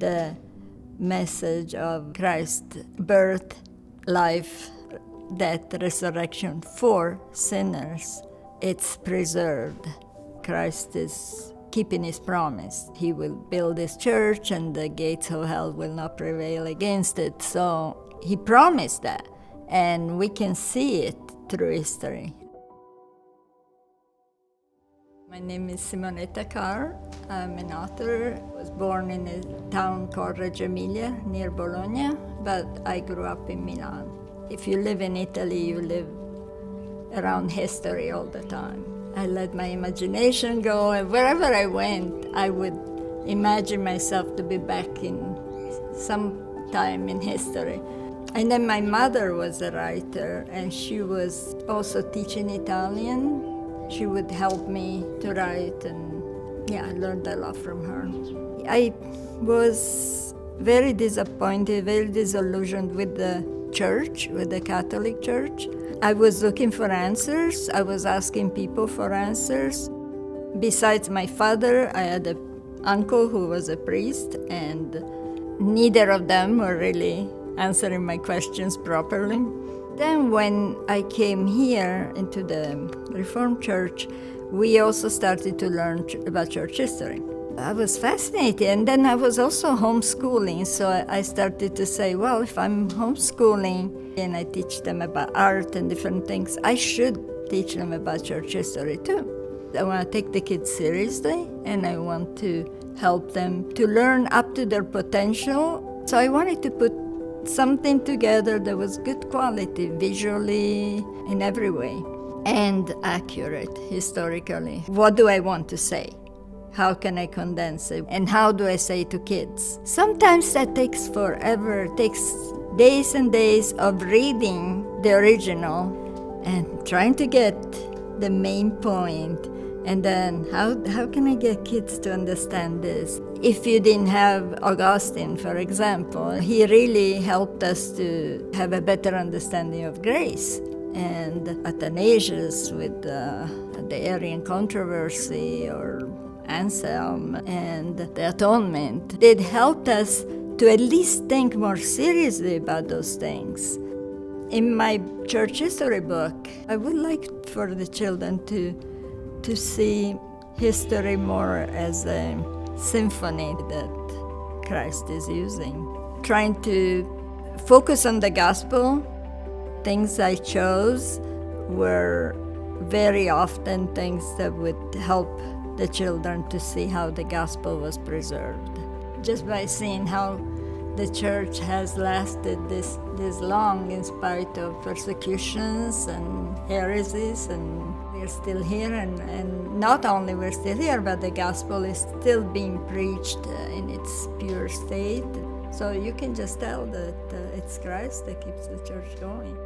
the message of Christ's birth, life, death, resurrection for sinners, it's preserved. Christ is keeping his promise. He will build his church and the gates of hell will not prevail against it. So he promised that, and we can see it through history. My name is Simonetta Carr. I'm an author. I was born in a town called Reggio Emilia near Bologna, but I grew up in Milan. If you live in Italy, you live around history all the time. I let my imagination go, and wherever I went, I would imagine myself to be back in some time in history. And then my mother was a writer, and she was also teaching Italian. She would help me to write, and I learned a lot from her. I was very disappointed, very disillusioned with the church, with the Catholic Church. I was looking for answers. I was asking people for answers. Besides my father, I had an uncle who was a priest, and neither of them were really answering my questions properly. Then when I came here into the Reformed Church, we also started to learn about church history. I was fascinated, and then I was also homeschooling, so I started to say, well, if I'm homeschooling and I teach them about art and different things, I should teach them about church history too. I want to take the kids seriously, and I want to help them to learn up to their potential. So I wanted to put something together that was good quality, visually, in every way, and accurate historically. What do I want to say? How can I condense it? And how do I say it to kids? Sometimes that takes forever. It takes days and days of reading the original and trying to get the main point. And then how can I get kids to understand this? If you didn't have Augustine, for example, he really helped us to have a better understanding of grace. And Athanasius with the Arian controversy, or Anselm and the Atonement, they helped us to at least think more seriously about those things. In my church history book, I would like for the children to see history more as a symphony that Christ is using. Trying to focus on the gospel. Things I chose were very often things that would help the children to see how the gospel was preserved. Just by seeing how the church has lasted this long in spite of persecutions and heresies, and we're still here, and not only we're still here, but the gospel is still being preached in its pure state. So you can just tell that it's Christ that keeps the church going.